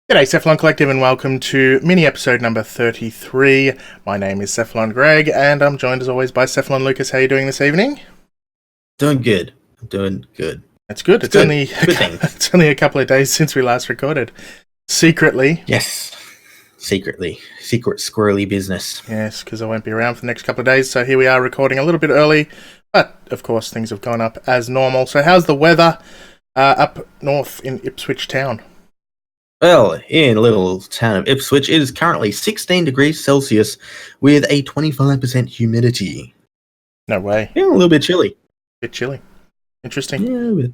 G'day, Cephalon Collective, and welcome to mini episode number 33. My name is Cephalon Greg, and I'm joined as always by Cephalon Lucas. How are you doing this evening? Doing good. I'm doing good. That's good. It's good. only Good thing. it's only a couple of days since we last recorded. Secretly. Yes. Secretly. Secret squirrely business. Yes, because I won't be around for the next couple of days, so here we are recording a little bit early, but of course things have gone up as normal. So how's the weather up north in Ipswich Town? Well, in little town of Ipswich, it is currently 16 degrees Celsius with a 25% humidity. No way. Yeah, a little bit chilly. Bit chilly. Interesting. Yeah,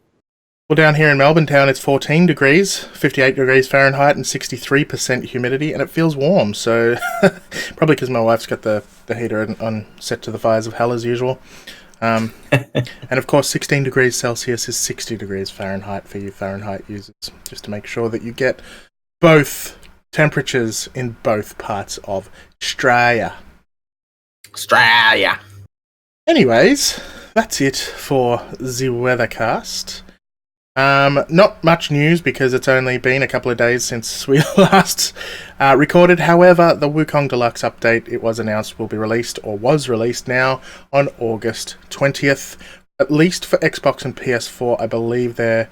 Well, down here in Melbourne town, it's 14 degrees, 58 degrees Fahrenheit, and 63% humidity, and it feels warm. So, probably because my wife's got the heater on set to the fires of hell as usual. And of course, 16 degrees Celsius is 60 degrees Fahrenheit for you Fahrenheit users, just to make sure that you get both temperatures in both parts of Australia. Anyways, that's it for the weathercast. Not much news because it's only been a couple of days since we last recorded. However, the Wukong Deluxe update, it was announced, will be released, or was released now, on August 20th. At least for Xbox and PS4, I believe there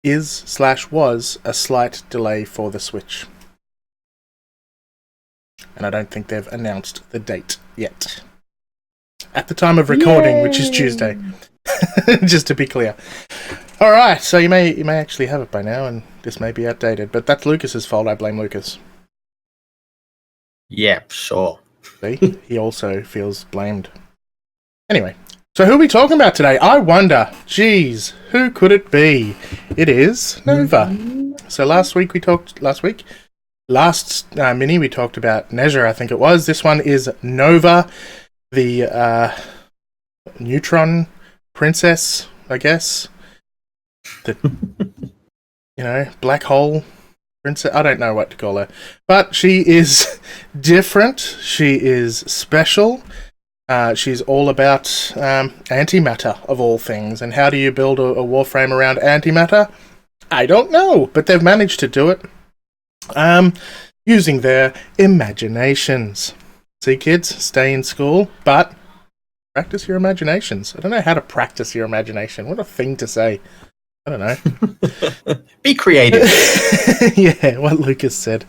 is/was a slight delay for the Switch. And I don't think they've announced the date yet. At the time of recording, which is Tuesday. Just to be clear. Alright, so you may actually have it by now, and this may be outdated, but that's Lucas's fault. I blame Lucas. Yep, sure. See? He also feels blamed. Anyway, so who are we talking about today? I wonder. Jeez, who could it be? It is Nova. So last mini we talked about Nezha, I think it was. This one is Nova, the neutron princess, I guess. The black hole princess. I don't know what to call her, but she is different. She is special. She's all about antimatter of all things. And how do you build a Warframe around antimatter? I don't know, but they've managed to do it using their imaginations. See, kids, stay in school, but practice your imaginations. I don't know how to practice your imagination. What a thing to say. I don't know. Be creative. Yeah, what Lucas said.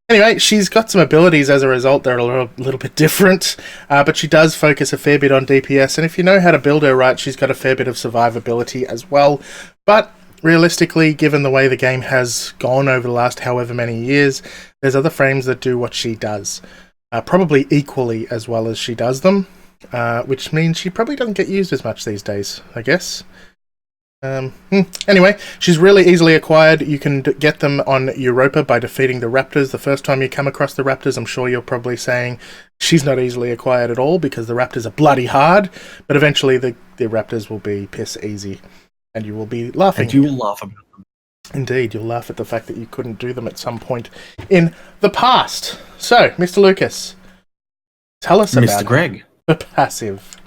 Anyway, she's got some abilities as a result. They're a little bit different, but she does focus a fair bit on DPS, and if you know how to build her right, she's got a fair bit of survivability as well. But realistically, given the way the game has gone over the last however many years, there's other frames that do what she does. Probably equally as well as she does them, which means she probably doesn't get used as much these days, I guess. Anyway, she's really easily acquired. You can get them on Europa by defeating the Raptors. The first time you come across the Raptors, I'm sure you're probably saying she's not easily acquired at all because the Raptors are bloody hard, but eventually the Raptors will be piss easy, and you will be laughing. And you will laugh about them. Indeed, you'll laugh at the fact that you couldn't do them at some point in the past. So, Mr. Lucas, tell us about Mr. Greg. The passive.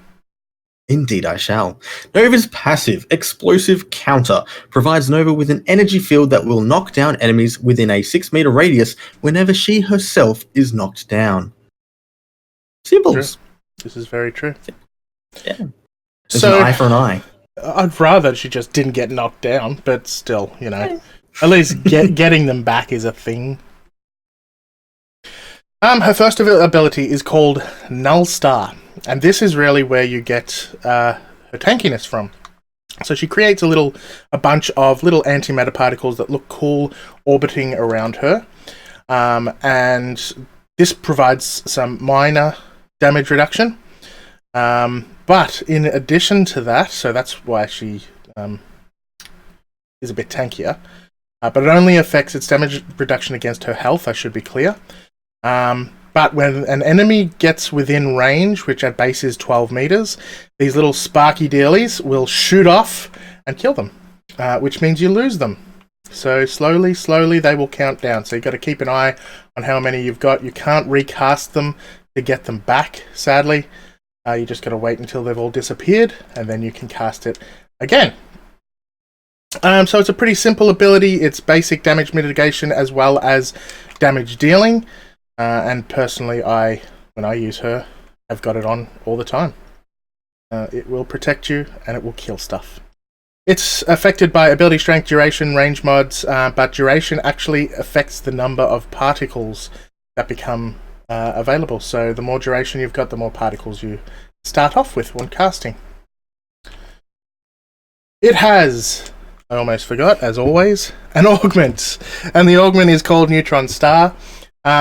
Indeed, I shall. Nova's passive, Explosive Counter, provides Nova with an energy field that will knock down enemies within a 6-meter radius whenever she herself is knocked down. Simple. This is very true. Yeah. It's an eye for an eye. I'd rather she just didn't get knocked down, but still, at least getting them back is a thing. Her first ability is called Null Star, and this is really where you get her tankiness from. So she creates a bunch of little antimatter particles that look cool orbiting around her, and this provides some minor damage reduction. But in addition to that, so that's why she is a bit tankier, but it only affects its damage reduction against her health, I should be clear. But when an enemy gets within range, which at base is 12 meters, these little sparky dealies will shoot off and kill them, which means you lose them. So slowly they will count down. So you've got to keep an eye on how many you've got. You can't recast them to get them back, sadly. You just got to wait until they've all disappeared, and then you can cast it again. So it's a pretty simple ability. It's basic damage mitigation as well as damage dealing. And personally, when I use her, I've got it on all the time. It will protect you and it will kill stuff. It's affected by ability strength, duration, range mods, but duration actually affects the number of particles that become available. So the more duration you've got, the more particles you start off with when casting. It has, I almost forgot, as always, an augment. And the augment is called Neutron Star.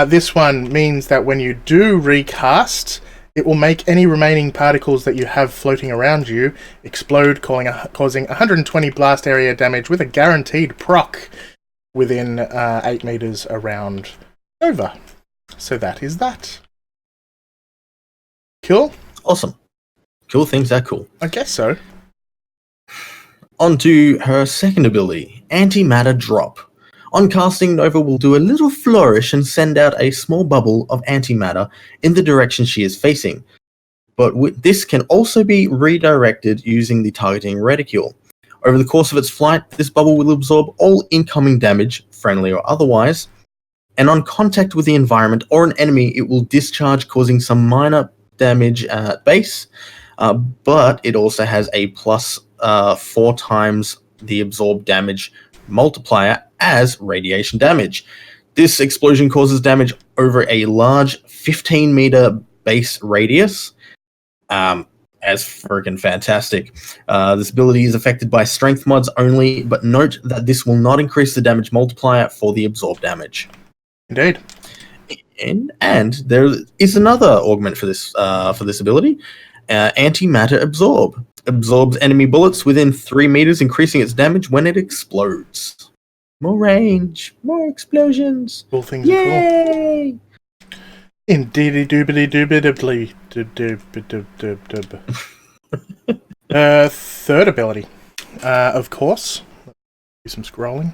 This one means that when you do recast, it will make any remaining particles that you have floating around you explode, causing 120 blast area damage with a guaranteed proc within 8 meters around Nova. So that is that. Cool? Awesome. Cool things are cool. I guess so. On to her second ability, Antimatter Drop. On casting, Nova will do a little flourish and send out a small bubble of antimatter in the direction she is facing. But this can also be redirected using the targeting reticule. Over the course of its flight, this bubble will absorb all incoming damage, friendly or otherwise, and on contact with the environment or an enemy, it will discharge, causing some minor damage at base, but it also has a plus 4 times the absorbed damage multiplier as radiation damage. This explosion causes damage over a large 15-meter base radius. As freaking fantastic. This ability is affected by strength mods only, but note that this will not increase the damage multiplier for the absorbed damage. Indeed. And there is another augment for this ability. Antimatter Absorb. Absorbs enemy bullets within 3 meters, increasing its damage when it explodes. More range, more explosions. All things Yay! are cool. Indeedy doobity doobidably. Third ability. Of course. Do some scrolling.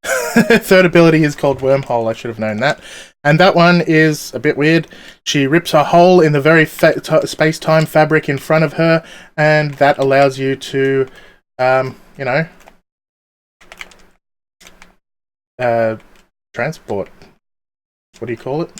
Third ability is called Wormhole. I should have known that. And that one is a bit weird. She rips a hole in the very space-time fabric in front of her, and that allows you to, transport. What do you call it?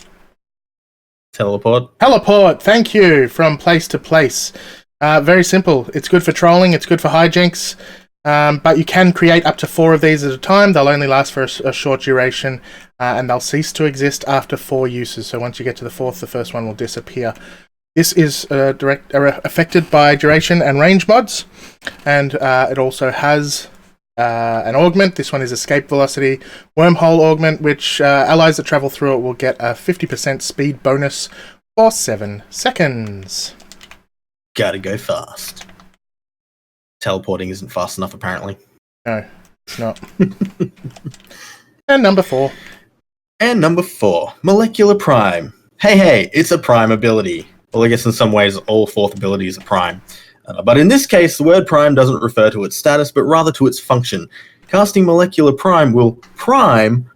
Teleport. Teleport, thank you, from place to place. Very simple. It's good for trolling, it's good for hijinks, but you can create up to 4 of these at a time. They'll only last for a short duration, and they'll cease to exist after 4 uses. So once you get to the 4th, the first one will disappear. This is affected by duration and range mods, and it also has an augment. This one is Escape Velocity Wormhole Augment, which allies that travel through it will get a 50% speed bonus for 7 seconds. Gotta go fast. Teleporting isn't fast enough, apparently. No, it's not. And number 4. And number 4, Molecular Prime. Hey, it's a prime ability. Well, I guess in some ways all 4th abilities are prime. But in this case, the word prime doesn't refer to its status, but rather to its function. Casting Molecular Prime will prime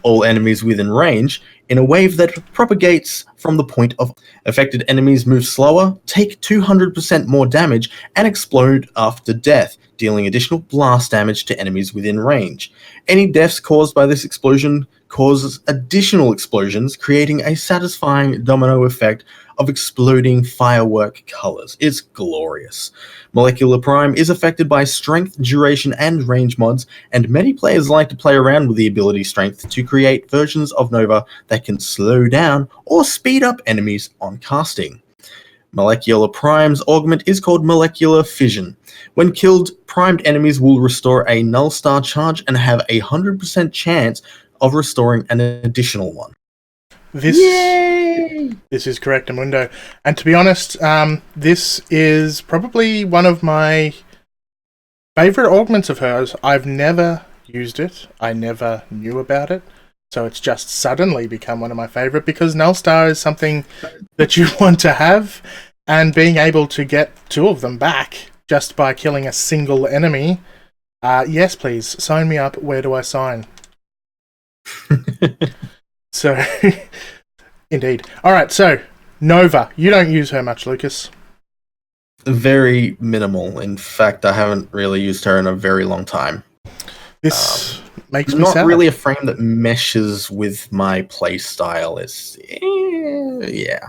all enemies within range in a wave that propagates from the point of affected enemies move slower, take 200% more damage, and explode after death, dealing additional blast damage to enemies within range. Any deaths caused by this explosion causes additional explosions, creating a satisfying domino effect of exploding firework colors. It's glorious. Molecular Prime is affected by strength, duration, and range mods, and many players like to play around with the ability strength to create versions of Nova that can slow down or speed up enemies on casting. Molecular Prime's augment is called Molecular Fission. When killed, primed enemies will restore a null star charge and have a 100% chance of restoring an additional one. This is correct, Amundo. And to be honest, this is probably one of my favorite augments of hers. I've never used it. I never knew about it. So it's just suddenly become one of my favorite, because Null Star is something that you want to have, and being able to get 2 of them back just by killing a single enemy. Yes, please, sign me up. Where do I sign? So, indeed. Alright, so, Nova. You don't use her much, Lucas. Very minimal. In fact, I haven't really used her in a very long time. This makes me Not sad. really a frame that meshes with my play style. It's yeah.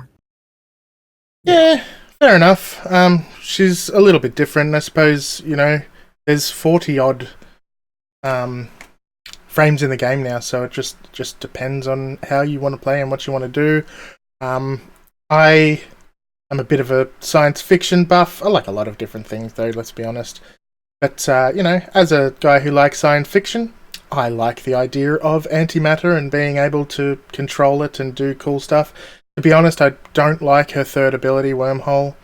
Yeah, fair enough. She's a little bit different, I suppose. There's 40 odd frames in the game now, so it just depends on how you want to play and what you want to do. I am a bit of a science fiction buff. I like a lot of different things, though. Let's be honest. But as a guy who likes science fiction, I like the idea of antimatter and being able to control it and do cool stuff. To be honest, I don't like her third ability, Wormhole.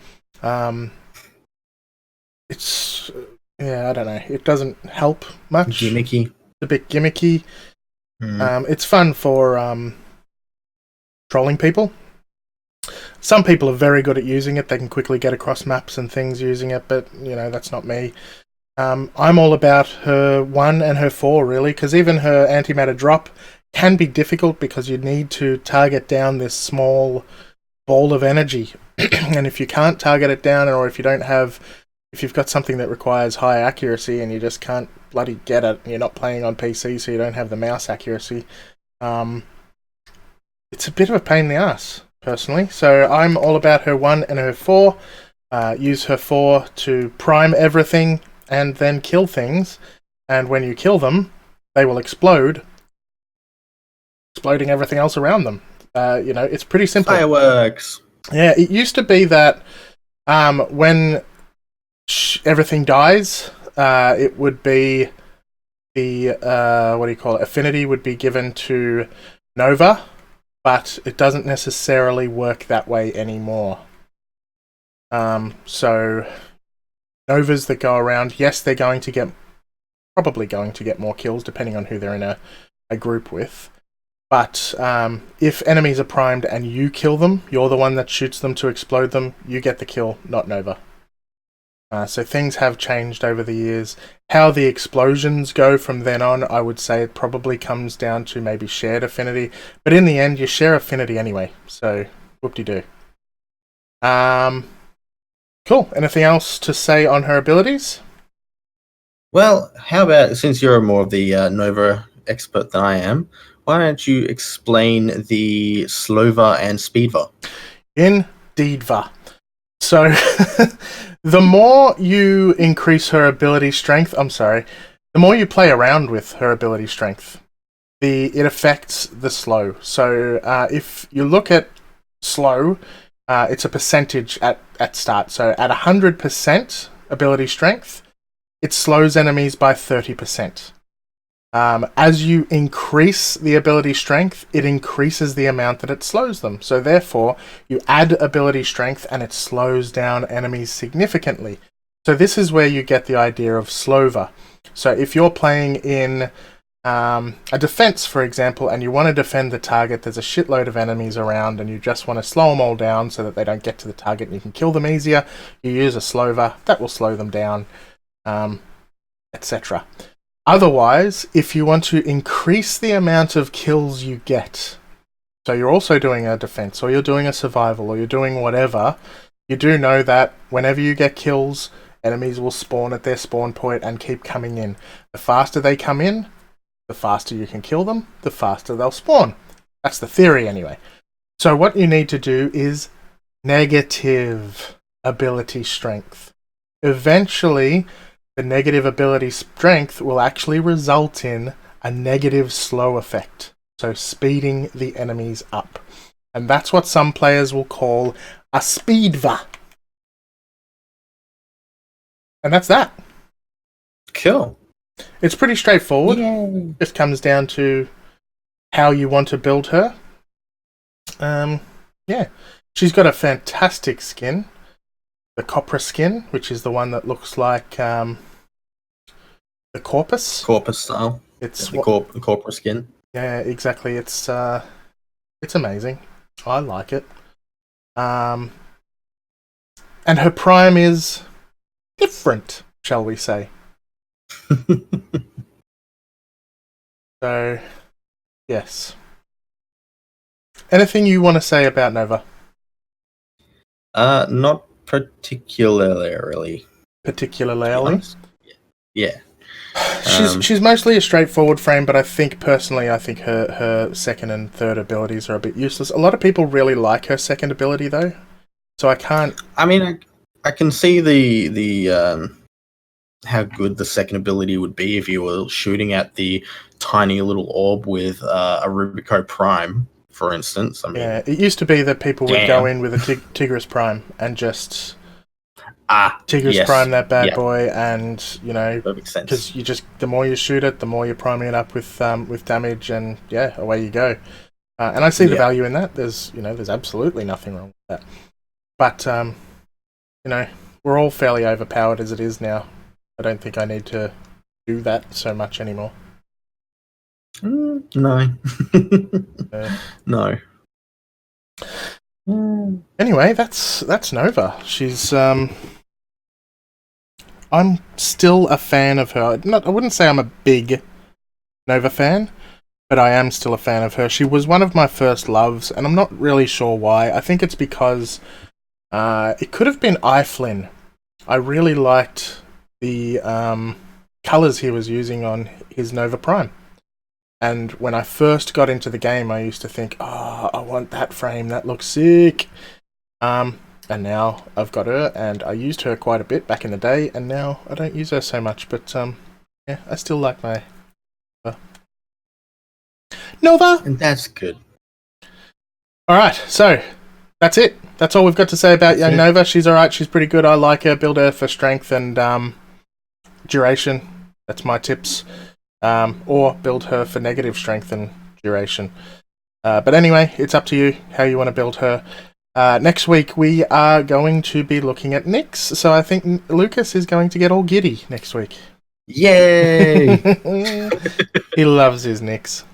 It's I don't know. It doesn't help much. Gimmicky. It's a bit gimmicky. It's fun for trolling people. Some people are very good at using it. They can quickly get across maps and things using it, but that's not me. I'm all about her 1 and her 4, really, because even her antimatter drop can be difficult because you need to target down this small ball of energy. And if you can't target it down, or if you've got something that requires high accuracy and you just can't bloody get it, you're not playing on PC, so you don't have the mouse accuracy, it's a bit of a pain in the ass, personally. So I'm all about her 1 and her 4. Use her 4 to prime everything and then kill things, and when you kill them, they will explode, exploding everything else around them. It's pretty simple. Fireworks. Yeah, it used to be that when everything dies, it would be the affinity would be given to Nova, but it doesn't necessarily work that way anymore. So Novas that go around, yes, they're probably going to get more kills depending on who they're in a group with. But if enemies are primed and you kill them, you're the one that shoots them to explode them, you get the kill, not Nova. So things have changed over the years. How the explosions go from then on, I would say it probably comes down to maybe shared affinity. But in the end, you share affinity anyway, so whoop-de-doo. Cool. Anything else to say on her abilities? Well, how about, since you're more of the Nova expert than I am, why don't you explain the Slova and Speedva? Indeedva. So, the more you increase her ability strength, the more you play around with her ability strength, it affects the slow. So, if you look at slow, it's a percentage at start. So, at 100% ability strength, it slows enemies by 30%. As you increase the ability strength, it increases the amount that it slows them. So therefore, you add ability strength and it slows down enemies significantly. So this is where you get the idea of Slova. So if you're playing in a defense, for example, and you want to defend the target, there's a shitload of enemies around and you just want to slow them all down so that they don't get to the target and you can kill them easier, you use a Slova. That will slow them down, etc. Otherwise, if you want to increase the amount of kills you get, so you're also doing a defense, or you're doing a survival, or you're doing whatever, you do know that whenever you get kills, enemies will spawn at their spawn point and keep coming in. The faster they come in, the faster you can kill them, the faster they'll spawn. That's the theory anyway. So what you need to do is negative ability strength. Eventually, the negative ability strength will actually result in a negative slow effect, so speeding the enemies up. And that's what some players will call a speedva. And that's that. Cool. It's pretty straightforward. Yay. Just comes down to how you want to build her. She's got a fantastic skin. The Copra skin, which is the one that looks like the Corpus. Corpus style. It's the Corpus skin. Yeah, exactly. It's amazing. I like it. And her prime is different, shall we say? So, yes. Anything you want to say about Nova? Not particularly. Particularly? Yeah. She's mostly a straightforward frame, but I think her second and third abilities are a bit useless. A lot of people really like her second ability though, so I can't. I mean, I can see the how good the second ability would be if you were shooting at the tiny little orb with a Rubico Prime, for instance. I mean, Yeah, it used to be that people would go in with a Tigris Prime and just Tigris Prime that bad boy, and that makes sense. Because you just the more you shoot it, the more you're priming it up with damage, and away you go. And I see the value in that. There's absolutely nothing wrong with that. But we're all fairly overpowered as it is now. I don't think I need to do that so much anymore. No. No. Anyway, that's Nova. She's I'm still a fan of her. I wouldn't say I'm a big Nova fan, but I am still a fan of her. She was one of my first loves, and I'm not really sure why. I think it's because it could have been Iflin. I really liked the colours he was using on his Nova Prime. And when I first got into the game, I used to think, I want that frame, that looks sick. And now I've got her, and I used her quite a bit back in the day, and now I don't use her so much, but I still like my Nova! And that's good. Alright, so that's it. That's all we've got to say about young Nova. She's alright, she's pretty good. I like her. Build her for strength and duration. That's my tips. Or build her for negative strength and duration. But anyway, it's up to you how you want to build her. Next week we are going to be looking at Nyx, so I think Lucas is going to get all giddy next week. Yay! He loves his Nyx.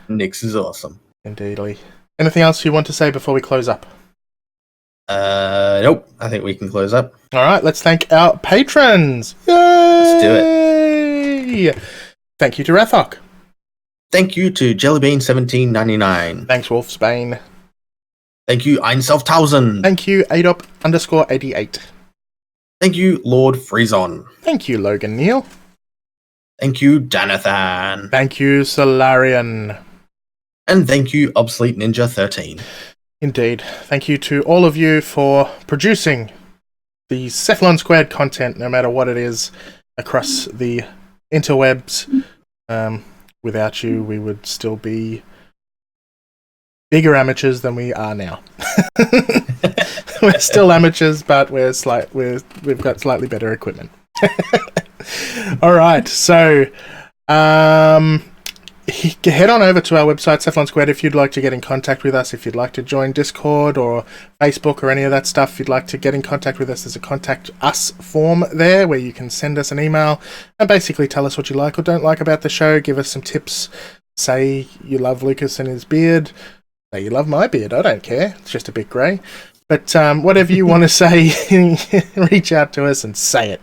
Nyx is awesome. Indeedly. Anything else you want to say before we close up? Nope. I think we can close up. Alright, let's thank our patrons! Yay! Let's do it. Thank you to Rathok. Thank you to Jellybean1799. Thanks, Wolfsbane. Thank you, Einself1000. Thank you, Adop_88. Thank you, Lord Freezon. Thank you, Logan Neal. Thank you, Jonathan. Thank you, Solarian. And thank you, Obsolete Ninja 13. Indeed. Thank you to all of you for producing the Cephalon Squared content, no matter what it is, across the interwebs. Without you, we would still be bigger amateurs than we are now. We're still amateurs, but we've got slightly better equipment. All right, so head on over to our website, Cephalon Squared, if you'd like to get in contact with us, if you'd like to join Discord or Facebook or any of that stuff, if you'd like to get in contact with us, there's a contact us form there where you can send us an email and basically tell us what you like or don't like about the show, give us some tips, say you love Lucas and his beard, say you love my beard, I don't care, it's just a bit grey, but whatever you want to say, reach out to us and say it.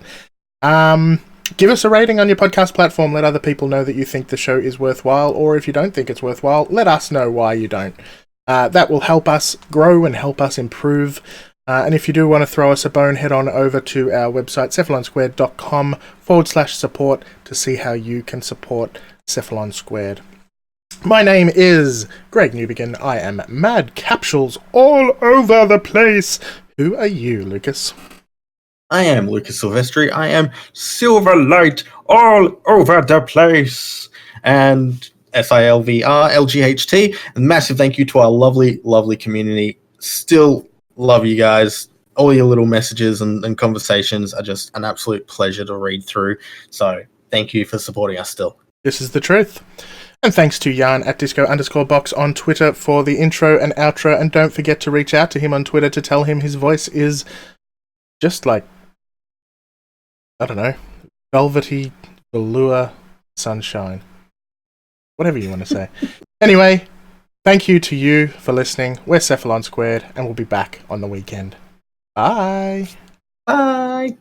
Give us a rating on your podcast platform. Let other people know that you think the show is worthwhile, or if you don't think it's worthwhile, let us know why you don't. That will help us grow and help us improve. And if you do want to throw us a bone, head on over to our website, cephalonsquared.com/support to see how you can support Cephalon Squared. My name is Greg Newbegin. I am Mad Capsules all over the place. Who are you, Lucas? I am Lucas Silvestri. I am Silver Light all over the place. And SILVRLGHT. And massive thank you to our lovely, lovely community. Still love you guys. All your little messages and conversations are just an absolute pleasure to read through. So thank you for supporting us still. This is the truth. And thanks to Jan at Disco_Box on Twitter for the intro and outro. And don't forget to reach out to him on Twitter to tell him his voice is just like, I don't know, velvety, velour, sunshine. Whatever you want to say. Anyway, thank you to you for listening. We're Cephalon Squared, and we'll be back on the weekend. Bye! Bye!